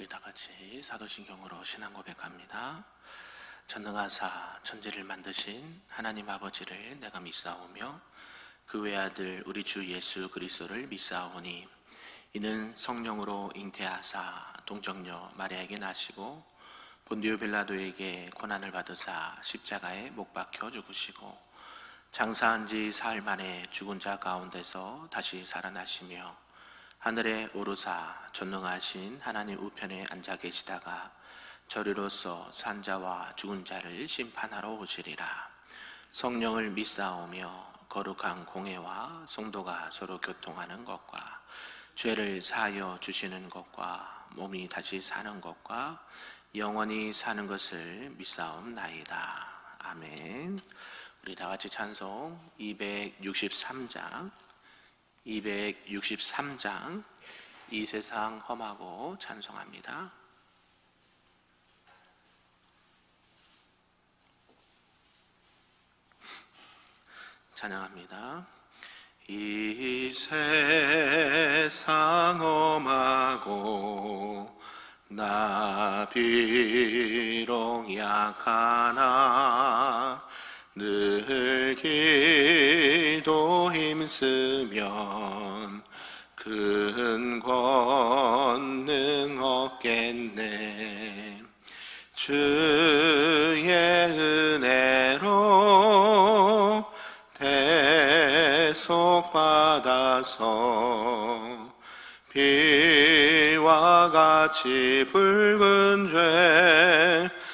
우리 다 같이 사도신경으로 신앙 고백합니다. 전능하사 천지를 만드신 하나님 아버지를 내가 믿사오며 그 외아들 우리 주 예수 그리스도를 믿사오니 이는 성령으로 잉태하사 동정녀 마리아에게 나시고 본디오 빌라도에게 고난을 받으사 십자가에 못 박혀 죽으시고 장사한 지 사흘 만에 죽은 자 가운데서 다시 살아나시며 하늘에 오르사 전능하신 하나님 우편에 앉아 계시다가 저리로서 산 자와 죽은 자를 심판하러 오시리라. 성령을 믿사오며 거룩한 공회와 성도가 서로 교통하는 것과 죄를 사하여 주시는 것과 몸이 다시 사는 것과 영원히 사는 것을 믿사옵나이다. 아멘. 우리 다 같이 찬송 263장 이 세상 험하고 찬송합니다. 찬양합니다. 이 세상 험하고 나 비록 약하나 늘 기도 힘쓰면 큰 권능 얻겠네. 주의 은혜로 대속받아서 비와 같이 붉은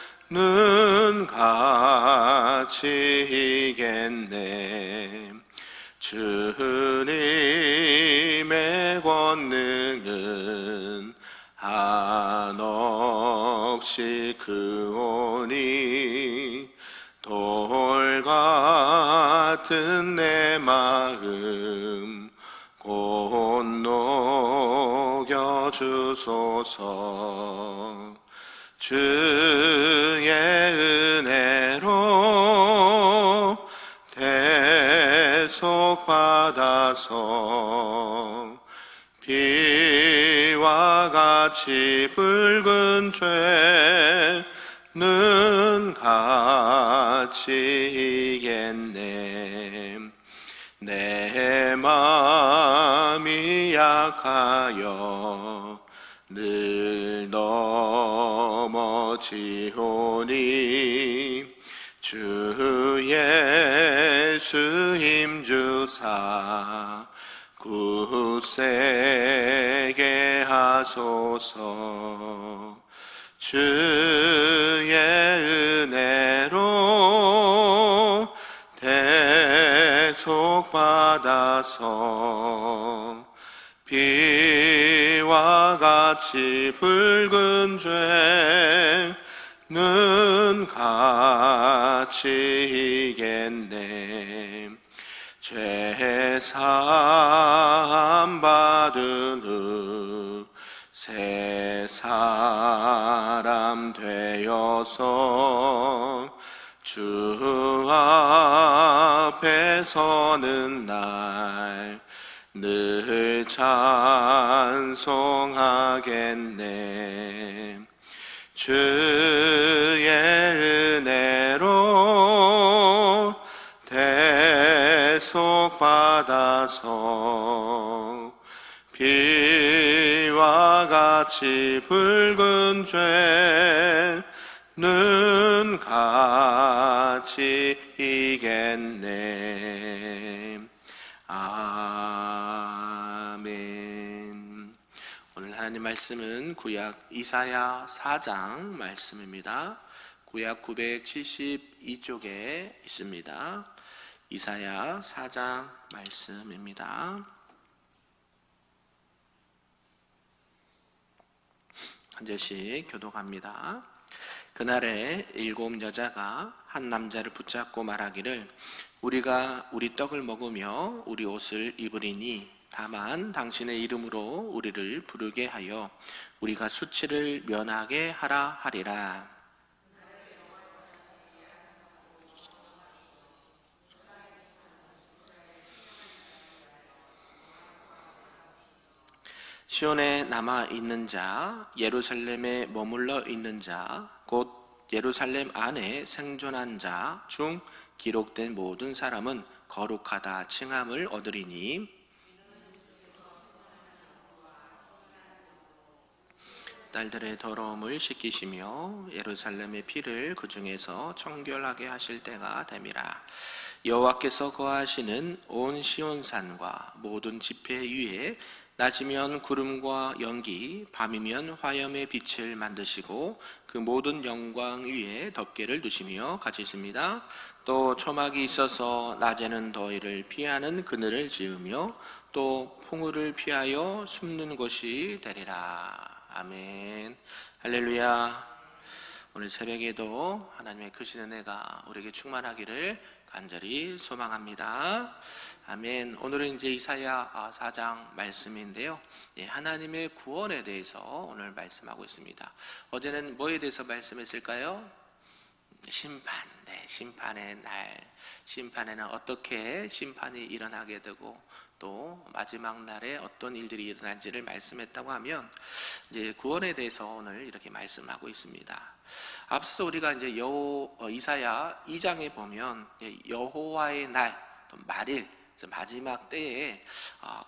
죄는 같이 이겠네. 주님의 권능은 한없이 크오니 돌 같은 내 마음 곧 녹여주소서. 주의 은혜로 대속받아서 비와 같이 붉은 죄는 같이 이겠네. 내 마음이 약하여 늘 넘어지오니 주 예수 힘주사 굳세게 하소서. 주의 은혜로 대속받아서 비와 같이 붉은 죄는 같이 이겠네. 죄 사함 받은 후 새 사람 되어서 주 앞에 서는 날 늘 찬송하겠네. 주의 은혜로 대속받아서 비와 같이 붉은 죄는 같이 이겠네. 아멘. 오늘 하나님 말씀은 구약 이사야 4장 말씀입니다. 구약 972쪽에 있습니다. 이사야 4장 말씀입니다. 한 절씩 교독합니다. 그날에 7 여자가 한 남자를 붙잡고 말하기를 우리가 우리 떡을 먹으며 우리 옷을 입으리니 다만 당신의 이름으로 우리를 부르게 하여 우리가 수치를 면하게 하라 하리라. 시온에 남아 있는 자, 예루살렘에 머물러 있는 자, 곧 예루살렘 안에 생존한 자 중 기록된 모든 사람은 거룩하다 칭함을 얻으리니 딸들의 더러움을 씻기시며 예루살렘의 피를 그 중에서 청결하게 하실 때가 됨이라. 여호와께서 거하시는 온 시온산과 모든 지폐 위에 낮이면 구름과 연기, 밤이면 화염의 빛을 만드시고 그 모든 영광 위에 덮개를 두시며 같이 있습니다. 또 초막이 있어서 낮에는 더위를 피하는 그늘을 지으며 또 풍우를 피하여 숨는 곳이 되리라. 아멘. 할렐루야. 오늘 새벽에도 하나님의 크신 은혜가 우리에게 충만하기를 간절히 소망합니다. 아멘. 오늘은 이제 이사야 4장 말씀인데요. 하나님의 구원에 대해서 오늘 말씀하고 있습니다. 어제는 뭐에 대해서 말씀했을까요? 심판. 심판의 날. 심판에는 어떻게 심판이 일어나게 되고 또 마지막 날에 어떤 일들이 일어날지를 말씀했다고 하면 이제 구원에 대해서 오늘 이렇게 말씀하고 있습니다. 앞서서 우리가 이제 이사야 2장에 보면 여호와의 날, 또 말일, 마지막 때에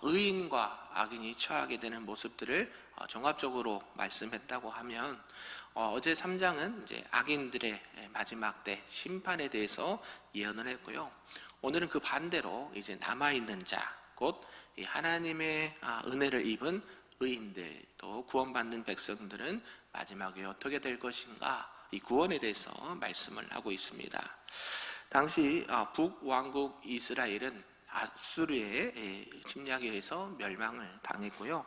의인과 악인이 처하게 되는 모습들을 종합적으로 말씀했다고 하면 어제 3장은 이제 악인들의 마지막 때 심판에 대해서 예언을 했고요. 오늘은 그 반대로 이제 남아있는 자, 곧 하나님의 은혜를 입은 의인들, 또 구원받는 백성들은 마지막에 어떻게 될 것인가, 이 구원에 대해서 말씀을 하고 있습니다. 당시 북왕국 이스라엘은 아수르의 침략에 의해서 멸망을 당했고요.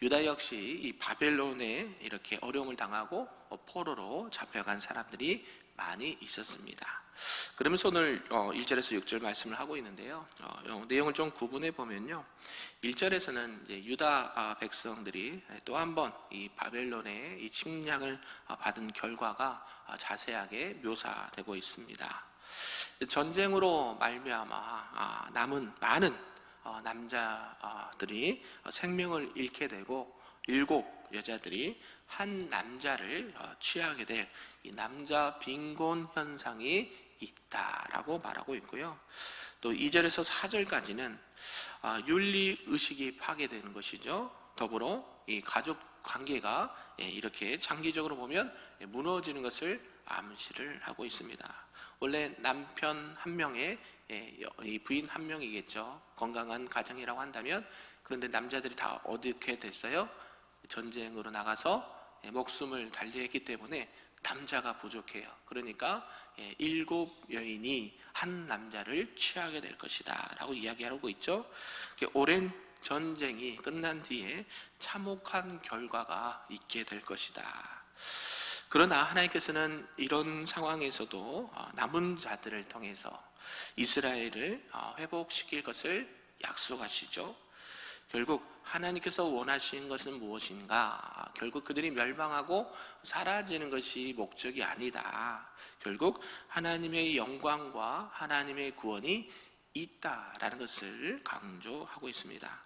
유다 역시 이 바벨론에 이렇게 어려움을 당하고 포로로 잡혀간 사람들이 많이 있었습니다. 그러면서 오늘 1절에서 6절 말씀을 하고 있는데요. 내용을 좀 구분해 보면요. 1절에서는 이제 유다 백성들이 또 한 번 이 바벨론의 이 침략을 받은 결과가 자세하게 묘사되고 있습니다. 전쟁으로 말미암아 남은 많은 남자들이 생명을 잃게 되고 7 여자들이 한 남자를 취하게 될 이 남자 빈곤 현상이 있다라고 말하고 있고요. 또 2절에서 4절까지는 윤리 의식이 파괴되는 것이죠. 더불어 이 가족 관계가 이렇게 장기적으로 보면 무너지는 것을 암시를 하고 있습니다. 원래 남편 한 명에 부인 한 명이겠죠. 건강한 가정이라고 한다면. 그런데 남자들이 다 어떻게 됐어요? 전쟁으로 나가서 목숨을 달리했기 때문에 남자가 부족해요. 그러니까 7 여인이 한 남자를 취하게 될 것이다 라고 이야기하고 있죠. 오랜 전쟁이 끝난 뒤에 참혹한 결과가 있게 될 것이다. 그러나 하나님께서는 이런 상황에서도 남은 자들을 통해서 이스라엘을 회복시킬 것을 약속하시죠. 결국 하나님께서 원하시는 것은 무엇인가? 결국 그들이 멸망하고 사라지는 것이 목적이 아니다. 결국 하나님의 영광과 하나님의 구원이 있다라는 것을 강조하고 있습니다.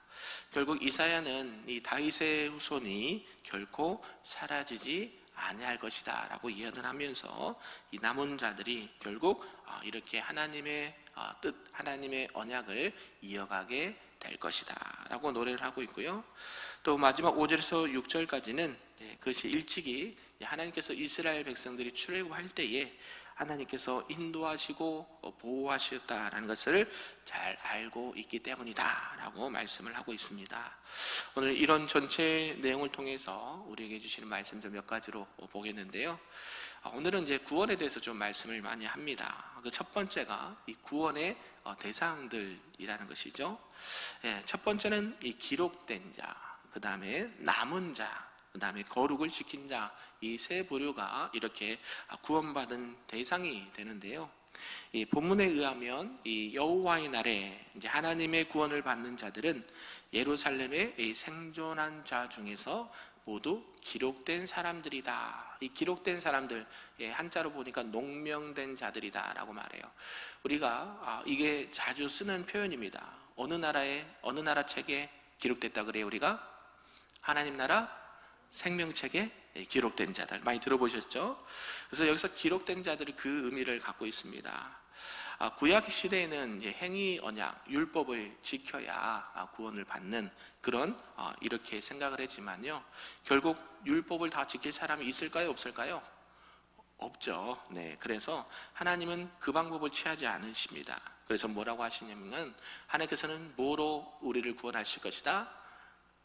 결국 이사야는 이 다윗의 후손이 결코 사라지지 아니할 것이다 라고 예언을 하면서 이 남은 자들이 결국 이렇게 하나님의 뜻, 하나님의 언약을 이어가게 될 것이다 라고 노래를 하고 있고요. 또 마지막 5절에서 6절까지는 그것이 일찍이 하나님께서 이스라엘 백성들이 출애굽할 때에 하나님께서 인도하시고 보호하셨다라는 것을 잘 알고 있기 때문이다 라고 말씀을 하고 있습니다. 오늘 이런 전체 내용을 통해서 우리에게 주시는 말씀 좀 몇 가지로 보겠는데요. 오늘은 이제 구원에 대해서 좀 말씀을 많이 합니다. 그 첫 번째가 이 구원의 대상들이라는 것이죠. 첫 번째는 이 기록된 자, 그 다음에 남은 자, 그 다음에 거룩을 지킨 자, 이 세 부류가 이렇게 구원받은 대상이 되는데요. 이 본문에 의하면 이 여호와의 날에 이제 하나님의 구원을 받는 자들은 예루살렘의 이 생존한 자 중에서 모두 기록된 사람들이다. 이 기록된 사람들, 한자로 보니까 농명된 자들이다라고 말해요. 우리가 이게 자주 쓰는 표현입니다. 어느 나라 책에 기록됐다 그래요, 우리가? 하나님 나라 생명책에 기록된 자들, 많이 들어보셨죠? 그래서 여기서 기록된 자들이 그 의미를 갖고 있습니다. 구약 시대에는 이제 행위 언약, 율법을 지켜야 구원을 받는 그런 이렇게 생각을 했지만요, 결국 율법을 다 지킬 사람이 있을까요, 없을까요? 없죠. 네, 그래서 하나님은 그 방법을 취하지 않으십니다. 그래서 뭐라고 하시냐면은, 하나님께서는 뭐로 우리를 구원하실 것이다?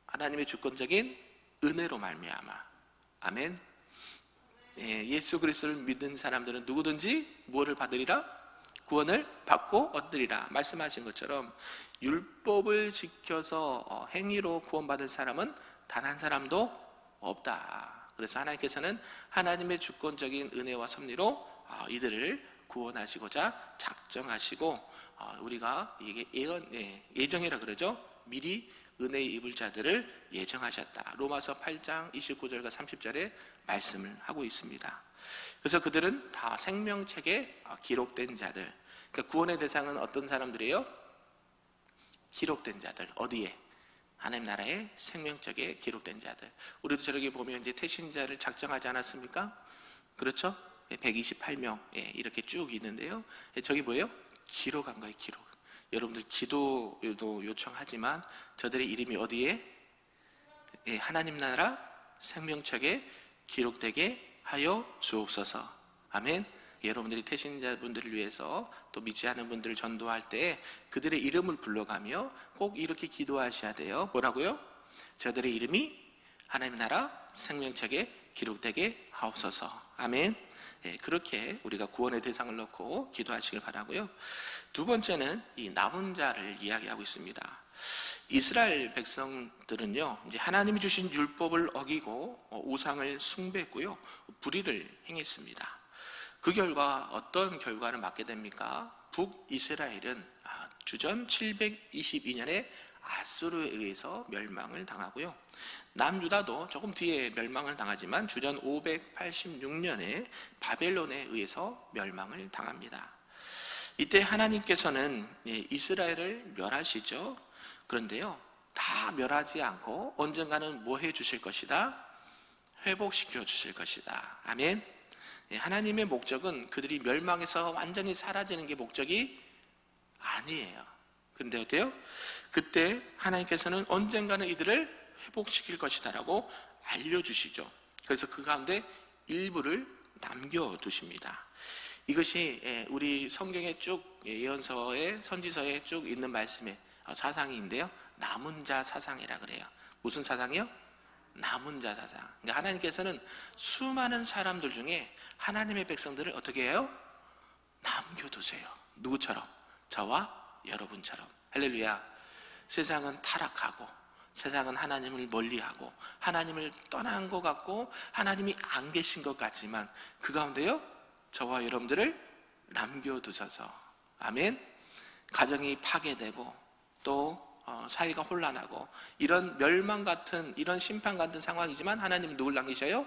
하나님의 주권적인 은혜로 말미암아. 아멘. 예수 그리스도를 믿는 사람들은 누구든지 무엇을 받으리라? 구원을 받고 얻으리라 말씀하신 것처럼, 율법을 지켜서 행위로 구원받은 사람은 단 한 사람도 없다. 그래서 하나님께서는 하나님의 주권적인 은혜와 섭리로 이들을 구원하시고자 작정하시고, 우리가 이게 예정이라 그러죠. 미리 은혜의 입을 자들을 예정하셨다. 로마서 8장 29절과 30절에 말씀을 하고 있습니다. 그래서 그들은 다 생명책에 기록된 자들. 그러니까 구원의 대상은 어떤 사람들이에요? 기록된 자들. 어디에? 하나님 나라의 생명책에 기록된 자들. 우리도 저렇게 보면 이제 태신자를 작정하지 않았습니까? 그렇죠? 128명 이렇게 쭉 있는데요. 저기 뭐예요? 기록한 거예요. 기록. 여러분들 기도도 요청하지만 저들의 이름이 어디에? 하나님 나라 생명책에 기록되게 하여 주옵소서. 아멘. 여러분들이 태신자분들을 위해서 또 믿지 않은 분들을 전도할 때 그들의 이름을 불러가며 꼭 이렇게 기도하셔야 돼요. 뭐라고요? 저들의 이름이 하나님 나라 생명책에 기록되게 하옵소서. 아멘. 그렇게 우리가 구원의 대상을 놓고 기도하시길 바라고요. 두 번째는 이 남은 자를 이야기하고 있습니다. 이스라엘 백성들은요, 이제 하나님이 주신 율법을 어기고 우상을 숭배했고요, 불의를 행했습니다. 그 결과 어떤 결과를 맞게 됩니까? 북이스라엘은 주전 722년에 아수르에 의해서 멸망을 당하고요, 남유다도 조금 뒤에 멸망을 당하지만 주전 586년에 바벨론에 의해서 멸망을 당합니다. 이때 하나님께서는 이스라엘을 멸하시죠. 그런데요, 다 멸하지 않고 언젠가는 뭐 해주실 것이다? 회복시켜 주실 것이다. 아멘. 하나님의 목적은 그들이 멸망해서 완전히 사라지는 게 목적이 아니에요. 그런데 어때요? 그때 하나님께서는 언젠가는 이들을 회복시킬 것이다 라고 알려주시죠. 그래서 그 가운데 일부를 남겨두십니다. 이것이 우리 성경에 쭉 예언서에 선지서에 쭉 있는 말씀의 사상인데요, 남은 자 사상이라 그래요. 무슨 사상이요? 남은 자 사상. 그러니까 하나님께서는 수많은 사람들 중에 하나님의 백성들을 어떻게 해요? 남겨두세요. 누구처럼? 저와 여러분처럼. 할렐루야. 세상은 타락하고, 세상은 하나님을 멀리하고 하나님을 떠난 것 같고 하나님이 안 계신 것 같지만 그 가운데요, 저와 여러분들을 남겨두셔서, 아멘. 가정이 파괴되고 또 사회가 혼란하고 이런 멸망 같은, 이런 심판 같은 상황이지만 하나님은 누굴 남기셔요?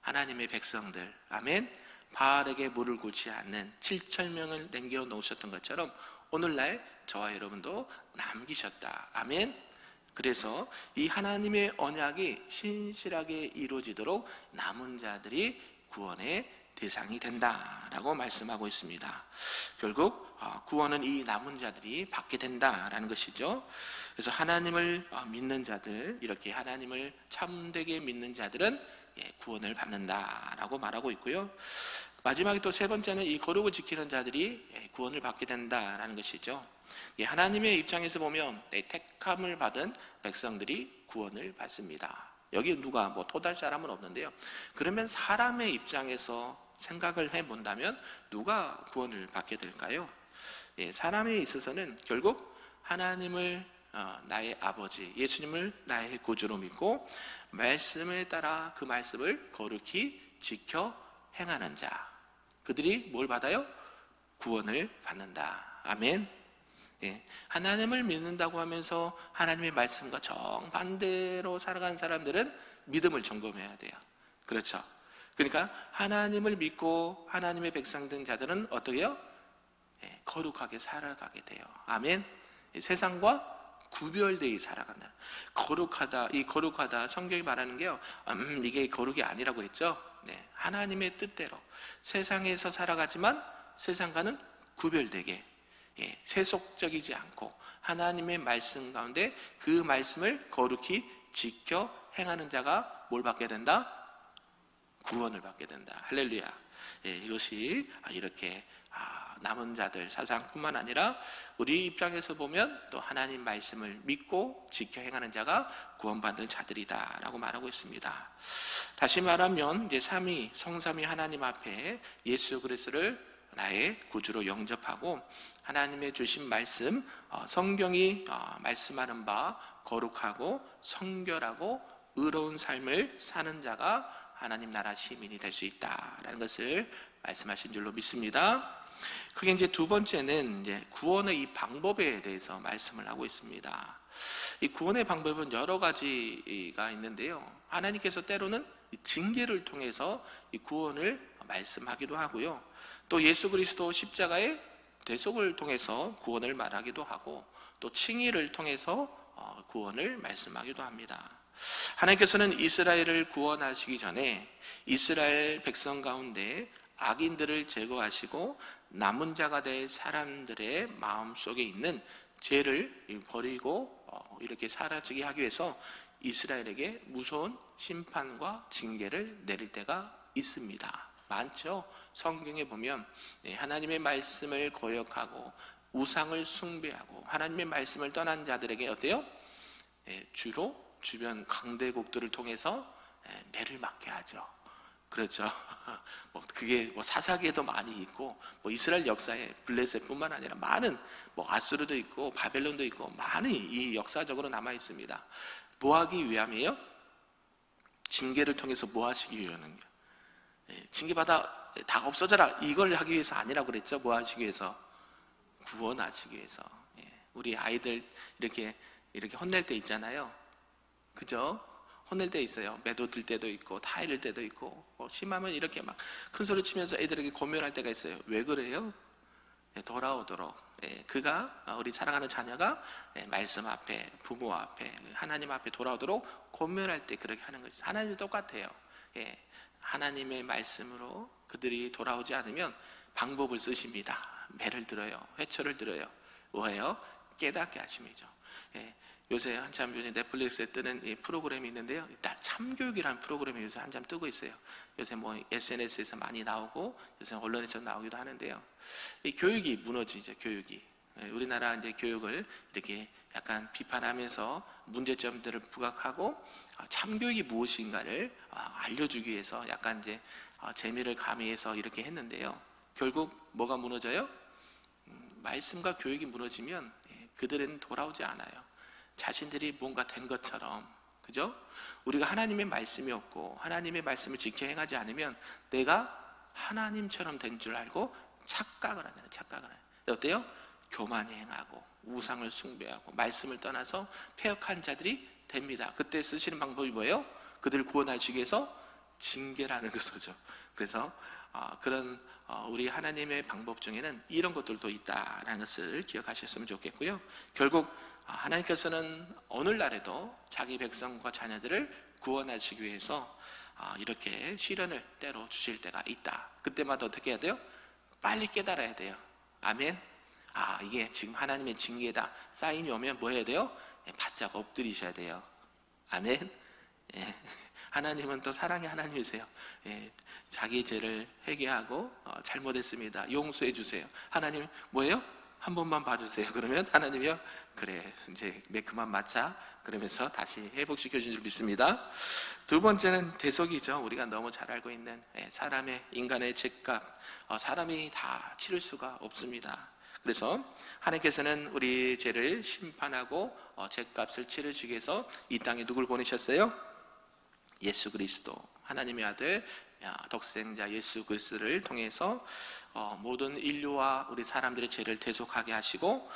하나님의 백성들. 아멘. 바알에게 물을 굽지 않는 7,000명을 남겨놓으셨던 것처럼 오늘날 저와 여러분도 남기셨다. 아멘. 그래서 이 하나님의 언약이 신실하게 이루어지도록 남은 자들이 구원의 대상이 된다라고 말씀하고 있습니다. 결국 구원은 이 남은 자들이 받게 된다라는 것이죠. 그래서 하나님을 믿는 자들, 이렇게 하나님을 참되게 믿는 자들은 구원을 받는다라고 말하고 있고요. 마지막에 또 세 번째는 이 거룩을 지키는 자들이 구원을 받게 된다라는 것이죠. 하나님의 입장에서 보면 택함을 받은 백성들이 구원을 받습니다. 여기 누가 토달 사람은 없는데요, 그러면 사람의 입장에서 생각을 해본다면 누가 구원을 받게 될까요? 사람에 있어서는 결국 하나님을 나의 아버지, 예수님을 나의 구주로 믿고 말씀에 따라 그 말씀을 거룩히 지켜 행하는 자, 그들이 뭘 받아요? 구원을 받는다. 아멘. 하나님을 믿는다고 하면서 하나님의 말씀과 정반대로 살아가는 사람들은 믿음을 점검해야 돼요. 그렇죠? 그러니까 하나님을 믿고 하나님의 백성 된 자들은 어떻게 해요? 거룩하게 살아가게 돼요. 아멘. 세상과 구별되어 살아간다. 거룩하다, 이 거룩하다 성경이 말하는 게요, 이게 거룩이 아니라고 그랬죠. 네, 하나님의 뜻대로 세상에서 살아가지만 세상과는 구별되게, 세속적이지 않고 하나님의 말씀 가운데 그 말씀을 거룩히 지켜 행하는 자가 뭘 받게 된다? 구원을 받게 된다. 할렐루야. 이것이 이렇게 남은 자들 사상뿐만 아니라 우리 입장에서 보면 또 하나님 말씀을 믿고 지켜 행하는 자가 구원받는 자들이다 라고 말하고 있습니다. 다시 말하면 이제 성삼위 하나님 앞에 예수 그리스도를 나의 구주로 영접하고 하나님의 주신 말씀, 성경이 말씀하는 바 거룩하고 성결하고 의로운 삶을 사는 자가 하나님 나라 시민이 될 수 있다라는 것을 말씀하신 줄로 믿습니다. 그게 이제 두 번째는 이제 구원의 이 방법에 대해서 말씀을 하고 있습니다. 이 구원의 방법은 여러 가지가 있는데요. 하나님께서 때로는 징계를 통해서 이 구원을 말씀하기도 하고요. 또 예수 그리스도 십자가의 대속을 통해서 구원을 말하기도 하고, 또 칭의를 통해서 구원을 말씀하기도 합니다. 하나님께서는 이스라엘을 구원하시기 전에 이스라엘 백성 가운데 악인들을 제거하시고 남은 자가 될 사람들의 마음속에 있는 죄를 버리고 이렇게 사라지게 하기 위해서 이스라엘에게 무서운 심판과 징계를 내릴 때가 있습니다. 많죠. 성경에 보면 하나님의 말씀을 거역하고 우상을 숭배하고 하나님의 말씀을 떠난 자들에게 어때요? 주로 주변 강대국들을 통해서 매를 맞게 하죠. 그렇죠. 그게 사사기에도 많이 있고, 이스라엘 역사에 블레셋뿐만 아니라 많은 아수르도 있고 바벨론도 있고 많이 이 역사적으로 남아 있습니다. 뭐 하기 위함이에요? 징계를 통해서 뭐 하시기 위함이에요? 징계받아 다 없어져라 이걸 하기 위해서 아니라고 그랬죠. 뭐 하시기 위해서? 구원하시기 위해서. 우리 아이들 이렇게 혼낼 때 있잖아요. 그죠? 혼낼 때 있어요. 매도 들 때도 있고 다 이럴 때도 있고, 심하면 이렇게 막 큰 소리 치면서 애들에게 고면할 때가 있어요. 왜 그래요? 돌아오도록, 그가 우리 사랑하는 자녀가 말씀 앞에, 부모 앞에, 하나님 앞에 돌아오도록 고면할 때 그렇게 하는 것이, 하나님도 똑같아요. 하나님의 말씀으로 그들이 돌아오지 않으면 방법을 쓰십니다. 매를 들어요. 회초를 들어요. 뭐예요? 깨닫게 하심이죠. 요새 넷플릭스에 뜨는 이 프로그램이 있는데요. 참교육이라는 프로그램이 요새 한참 뜨고 있어요. 요새 SNS에서 많이 나오고 요새 언론에서 나오기도 하는데요. 이 교육이 무너지죠. 교육이. 우리나라 이제 교육을 이렇게 약간 비판하면서 문제점들을 부각하고 참교육이 무엇인가를 알려주기 위해서 약간 이제 재미를 가미해서 이렇게 했는데요. 결국 뭐가 무너져요? 말씀과 교육이 무너지면 그들은 돌아오지 않아요. 자신들이 뭔가 된 것처럼, 그죠? 우리가 하나님의 말씀이 없고 하나님의 말씀을 지켜 행하지 않으면 내가 하나님처럼 된 줄 알고 착각을 하잖아요. 착각을 해요. 어때요? 교만히 행하고 우상을 숭배하고 말씀을 떠나서 패역한 자들이 됩니다. 그때 쓰시는 방법이 뭐예요? 그들을 구원하시기 위해서 징계라는 것이죠. 그래서 그런 우리 하나님의 방법 중에는 이런 것들도 있다라는 것을 기억하셨으면 좋겠고요. 결국 하나님께서는 오늘날에도 자기 백성과 자녀들을 구원하시기 위해서 이렇게 시련을 때로 주실 때가 있다. 그때마다 어떻게 해야 돼요? 빨리 깨달아야 돼요. 아멘. 이게 지금 하나님의 징계다. 사인이 오면 뭐 해야 돼요? 바짝 엎드리셔야 돼요. 아멘. 하나님은 또 사랑의 하나님이세요. 자기 죄를 회개하고 잘못했습니다. 용서해 주세요. 하나님 뭐예요? 한 번만 봐주세요. 그러면 하나님이요, 그래 이제 그만 맞자 그러면서 다시 회복시켜 준 줄 믿습니다. 두 번째는 대속이죠. 우리가 너무 잘 알고 있는 사람의 인간의 죄값, 사람이 다 치를 수가 없습니다. 그래서 하나님께서는 우리 죄를 심판하고 죄값을 치르시기 위해서 이 땅에 누굴 보내셨어요? 예수 그리스도, 하나님의 아들 독생자 예수 그리스도를 통해서 모든 인류와 우리 사람들의 죄를 대속하게 하시고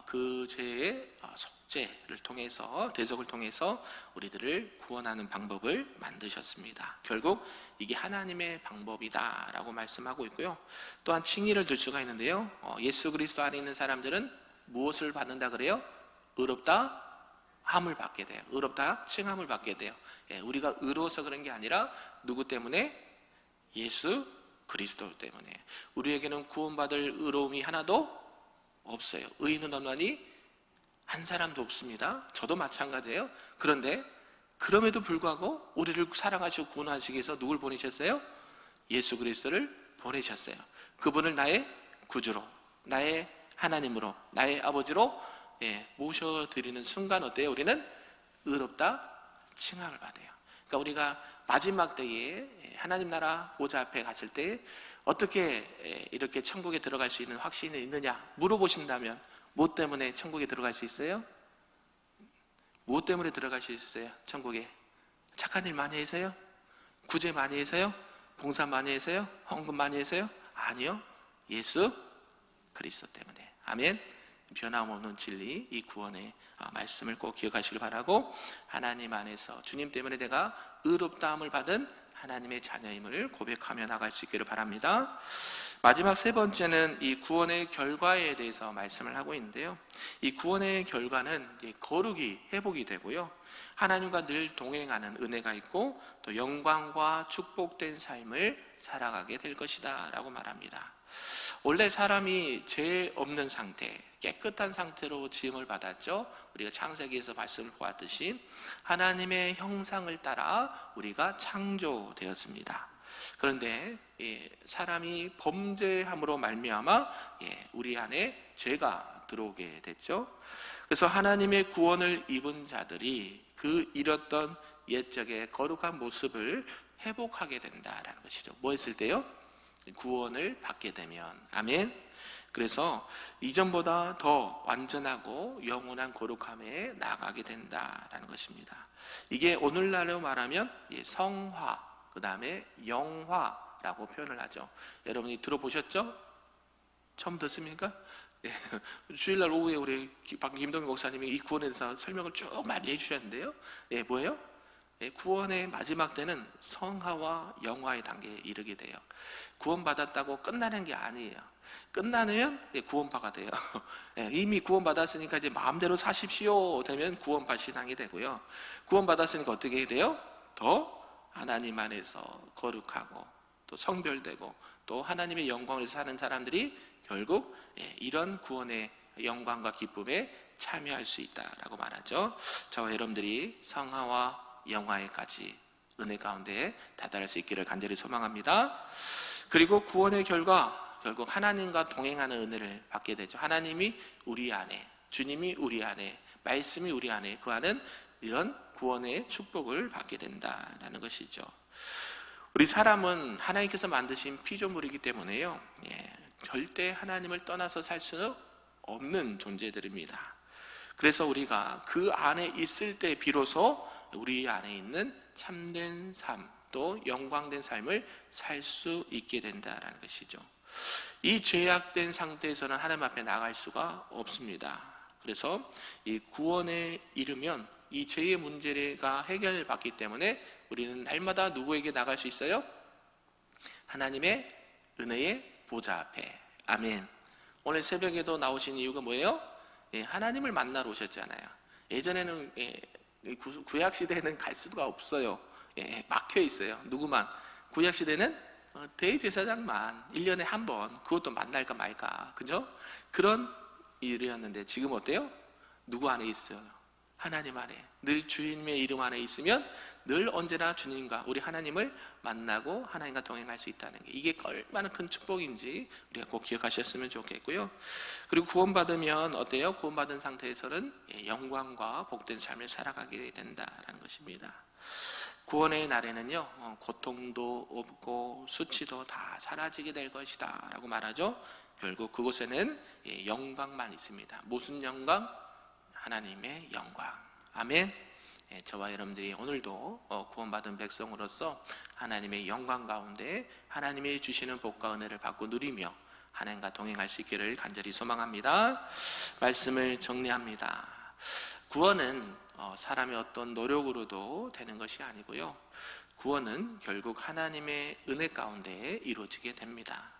그 죄의 속죄를 통해서, 대속을 통해서 우리들을 구원하는 방법을 만드셨습니다. 결국 이게 하나님의 방법이다라고 말씀하고 있고요. 또한 칭의를 들 수가 있는데요. 예수 그리스도 안에 있는 사람들은 무엇을 받는다 그래요? 의롭다 함을 받게 돼요. 의롭다 칭함을 받게 돼요. 우리가 의로워서 그런 게 아니라 누구 때문에? 예수 그리스도 때문에. 우리에게는 구원받을 의로움이 하나도 없어요. 의인은 없나니 한 사람도 없습니다. 저도 마찬가지예요. 그런데 그럼에도 불구하고 우리를 사랑하시고 구원하시기 위해서 누굴 보내셨어요? 예수 그리스도를 보내셨어요. 그분을 나의 구주로, 나의 하나님으로, 나의 아버지로 모셔드리는 순간 어때요? 우리는 의롭다 칭함을 받아요. 그러니까 우리가 마지막 때에 하나님 나라 보좌 앞에 갔을 때 어떻게 이렇게 천국에 들어갈 수 있는 확신이 있느냐 물어보신다면 무엇 때문에 천국에 들어갈 수 있어요? 무엇 때문에 들어갈 수 있어요? 천국에 착한 일 많이 해서요? 구제 많이 해서요? 봉사 많이 해서요? 헌금 많이 해서요? 아니요, 예수 그리스도 때문에. 아멘. 변함없는 진리, 이 구원의 말씀을 꼭 기억하시길 바라고, 하나님 안에서 주님 때문에 내가 의롭다함을 받은 하나님의 자녀임을 고백하며 나갈 수 있기를 바랍니다. 마지막 세 번째는 이 구원의 결과에 대해서 말씀을 하고 있는데요, 이 구원의 결과는 이제 거룩이 회복이 되고요, 하나님과 늘 동행하는 은혜가 있고 또 영광과 축복된 삶을 살아가게 될 것이다 라고 말합니다. 원래 사람이 죄 없는 상태, 깨끗한 상태로 지음을 받았죠. 우리가 창세기에서 말씀을 보았듯이 하나님의 형상을 따라 우리가 창조되었습니다. 그런데 사람이 범죄함으로 말미암아 우리 안에 죄가 들어오게 됐죠. 그래서 하나님의 구원을 입은 자들이 그 잃었던 옛적의 거룩한 모습을 회복하게 된다라는 것이죠. 뭐 했을 때요? 구원을 받게 되면. 아멘. 그래서 이전보다 더 완전하고 영원한 거룩함에 나아가게 된다라는 것입니다. 이게 오늘날로 말하면 성화, 그 다음에 영화라고 표현을 하죠. 여러분이 들어보셨죠? 처음 듣습니까? 주일날 오후에 우리 김동희 목사님이 이 구원에 대해서 설명을 쭉 많이 해주셨는데요, 뭐예요? 구원의 마지막 때는 성화와 영화의 단계에 이르게 돼요. 구원받았다고 끝나는 게 아니에요. 끝나면 구원파가 돼요. 이미 구원받았으니까 이제 마음대로 사십시오 되면 구원파 신앙이 되고요, 구원받았으니까 어떻게 돼요? 더 하나님 안에서 거룩하고 또 성별되고 또 하나님의 영광을 사는 사람들이 결국 이런 구원의 영광과 기쁨에 참여할 수 있다라고 말하죠. 저와 여러분들이 성화와 영화에까지 은혜 가운데 다다를 수 있기를 간절히 소망합니다. 그리고 구원의 결과, 결국 하나님과 동행하는 은혜를 받게 되죠. 하나님이 우리 안에, 주님이 우리 안에, 말씀이 우리 안에 거하는 이런 구원의 축복을 받게 된다라는 것이죠. 우리 사람은 하나님께서 만드신 피조물이기 때문에요, 절대 하나님을 떠나서 살 수는 없는 존재들입니다. 그래서 우리가 그 안에 있을 때 비로소 우리 안에 있는 참된 삶, 또 영광된 삶을 살 수 있게 된다는 것이죠. 이 죄악된 상태에서는 하나님 앞에 나갈 수가 없습니다. 그래서 이 구원에 이르면 이 죄의 문제가 해결받기 때문에 우리는 날마다 누구에게 나갈 수 있어요? 하나님의 은혜의 보좌 앞에. 아멘. 오늘 새벽에도 나오신 이유가 뭐예요? 하나님을 만나러 오셨잖아요. 예전에는 구약시대에는 갈 수가 없어요. 막혀 있어요. 누구만? 구약시대는 대제사장만 1년에 한 번, 그것도 만날까 말까, 그죠? 그런 일이었는데 지금 어때요? 누구 안에 있어요? 하나님 안에. 늘 주님의 이름 안에 있으면 늘 언제나 주님과 우리 하나님을 만나고 하나님과 동행할 수 있다는 게, 이게 얼마나 큰 축복인지 우리가 꼭 기억하셨으면 좋겠고요. 그리고 구원받으면 어때요? 구원받은 상태에서는 영광과 복된 삶을 살아가게 된다는 것입니다. 구원의 날에는요, 고통도 없고 수치도 다 사라지게 될 것이다 라고 말하죠. 결국 그곳에는 영광만 있습니다. 무슨 영광? 하나님의 영광. 아멘. 저와 여러분들이 오늘도 구원받은 백성으로서 하나님의 영광 가운데 하나님이 주시는 복과 은혜를 받고 누리며 하나님과 동행할 수 있기를 간절히 소망합니다. 말씀을 정리합니다. 구원은 사람의 어떤 노력으로도 되는 것이 아니고요, 구원은 결국 하나님의 은혜 가운데 이루어지게 됩니다.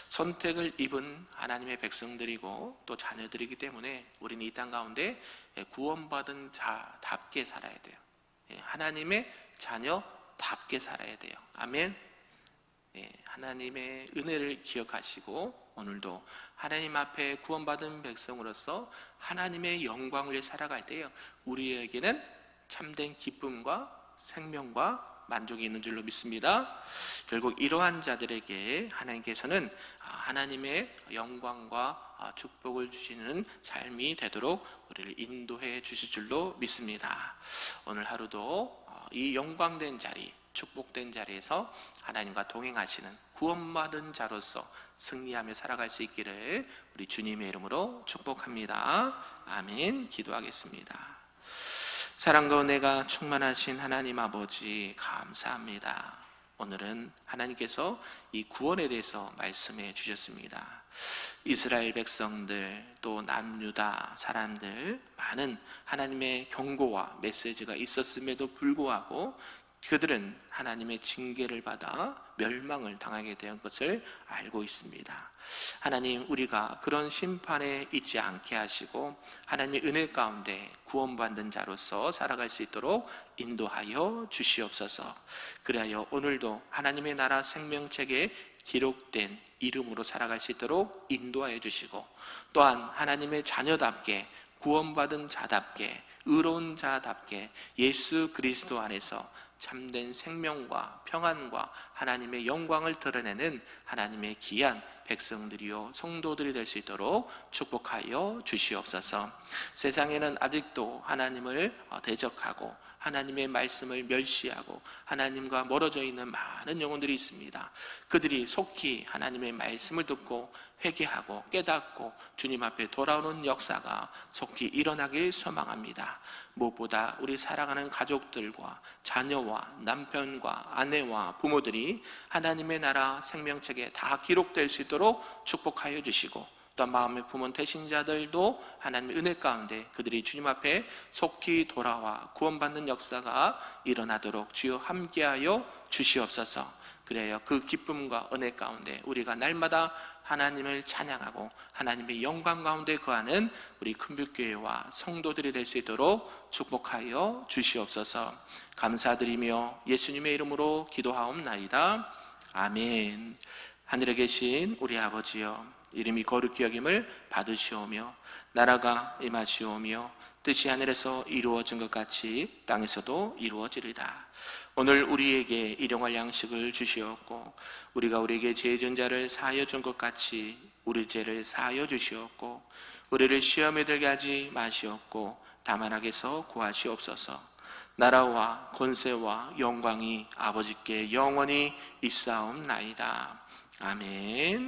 선택을 입은 하나님의 백성들이고 또 자녀들이기 때문에 우리는 이 땅 가운데 구원받은 자답게 살아야 돼요. 하나님의 자녀답게 살아야 돼요. 아멘. 하나님의 은혜를 기억하시고 오늘도 하나님 앞에 구원받은 백성으로서 하나님의 영광을 살아갈 때요, 우리에게는 참된 기쁨과 생명과 만족이 있는 줄로 믿습니다. 결국 이러한 자들에게 하나님께서는 하나님의 영광과 축복을 주시는 삶이 되도록 우리를 인도해 주실 줄로 믿습니다. 오늘 하루도 이 영광된 자리, 축복된 자리에서 하나님과 동행하시는 구원받은 자로서 승리하며 살아갈 수 있기를 우리 주님의 이름으로 축복합니다. 아멘. 기도하겠습니다. 사랑과 은혜가 충만하신 하나님 아버지, 감사합니다. 오늘은 하나님께서 이 구원에 대해서 말씀해 주셨습니다. 이스라엘 백성들, 또 남유다 사람들, 많은 하나님의 경고와 메시지가 있었음에도 불구하고 그들은 하나님의 징계를 받아 멸망을 당하게 된 것을 알고 있습니다. 하나님, 우리가 그런 심판에 있지 않게 하시고 하나님의 은혜 가운데 구원받는 자로서 살아갈 수 있도록 인도하여 주시옵소서. 그리하여 오늘도 하나님의 나라 생명책에 기록된 이름으로 살아갈 수 있도록 인도하여 주시고, 또한 하나님의 자녀답게 구원받은 자답게 의로운 자답게 예수 그리스도 안에서 참된 생명과 평안과 하나님의 영광을 드러내는 하나님의 귀한 백성들이요 성도들이 될 수 있도록 축복하여 주시옵소서. 세상에는 아직도 하나님을 대적하고 하나님의 말씀을 멸시하고 하나님과 멀어져 있는 많은 영혼들이 있습니다. 그들이 속히 하나님의 말씀을 듣고 회개하고 깨닫고 주님 앞에 돌아오는 역사가 속히 일어나길 소망합니다. 무엇보다 우리 사랑하는 가족들과 자녀와 남편과 아내와 부모들이 하나님의 나라 생명책에 다 기록될 수 있도록 축복하여 주시고, 또 마음에 품은 대신자들도 하나님의 은혜 가운데 그들이 주님 앞에 속히 돌아와 구원받는 역사가 일어나도록 주여 함께하여 주시옵소서. 그래요, 그 기쁨과 은혜 가운데 우리가 날마다 하나님을 찬양하고 하나님의 영광 가운데 거하는 우리 큰빛교회와 성도들이 될 수 있도록 축복하여 주시옵소서. 감사드리며 예수님의 이름으로 기도하옵나이다. 아멘. 하늘에 계신 우리 아버지여, 이름이 거룩히 여김을 받으시오며 나라가 임하시오며 뜻이 하늘에서 이루어진 것 같이 땅에서도 이루어지리다. 오늘 우리에게 일용할 양식을 주시옵고 우리가 우리에게 죄 지은 자를 사하여 준 것 같이 우리 죄를 사하여 주시옵고 우리를 시험에 들게 하지 마시옵고 다만 악에서 구하시옵소서. 나라와 권세와 영광이 아버지께 영원히 있사옵나이다. 아멘.